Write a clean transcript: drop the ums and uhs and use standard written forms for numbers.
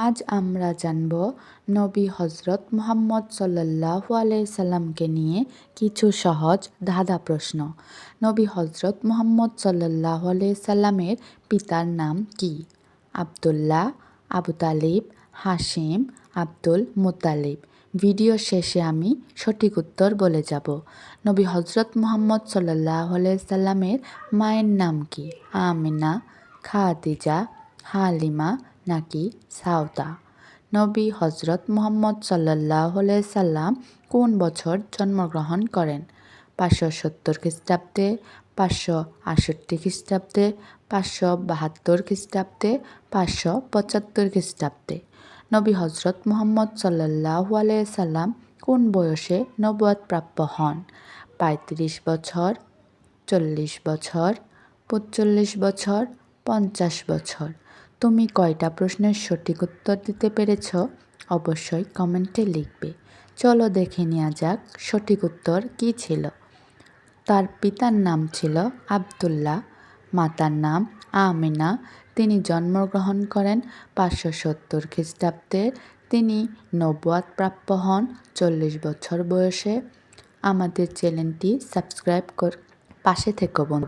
আজ আমরা জানব নবী হজরত মুহাম্মদ সাল্লাল্লাহু আলাইহি সাল্লামকে নিয়ে কিছু সহজ ধাঁধা প্রশ্ন। নবী হজরত মুহাম্মদ সাল্লাল্লাহু আলাইহি সাল্লামের পিতার নাম কি? Abdullah, Abu Talib, Hashim, Abdul Muttalib. Video শেষে আমি সঠিক উত্তর বলে যাব। নবী হজরত মুহাম্মদ সাল্লাল্লাহু আলাইহি সাল্লামের মায়ের নাম কি? আমিনা, খাদিজা, হালিমা নাকি সাউদা? নবী হজরত মুহাম্মদ সাল্লাল্লাহু আলাইহি সাল্লাম কোন বছর জন্মগ্রহণ করেন? 570 খ্রিস্টাব্দে, 568 খ্রিস্টাব্দে, 572 খ্রিস্টাব্দে, 575 খ্রিস্টাব্দে। নবী হজরত মুহাম্মদ সাল্লাল্লাহু আলাইহি সাল্লাম কোন বয়সে নবুয়ত প্রাপ্ত হন? 35 বছর, 40 বছর, 45 বছর, 50 বছর। তুমি কয়টা প্রশ্নের সঠিক উত্তর দিতে পেরেছ? অবশ্যই কমেন্টে লিখবে। চলো দেখে নেওয়া যাক সঠিক উত্তর কী ছিল। তার পিতার নাম ছিল আব্দুল্লাহ, মাতার নাম আমিনা। তিনি জন্মগ্রহণ করেন 570 খ্রিস্টাব্দে। তিনি নবুয়ত প্রাপ্ত হন 40 বছর বয়সে। আমাদের চ্যানেলটি সাবস্ক্রাইব পাশে থেকো বন্ধু।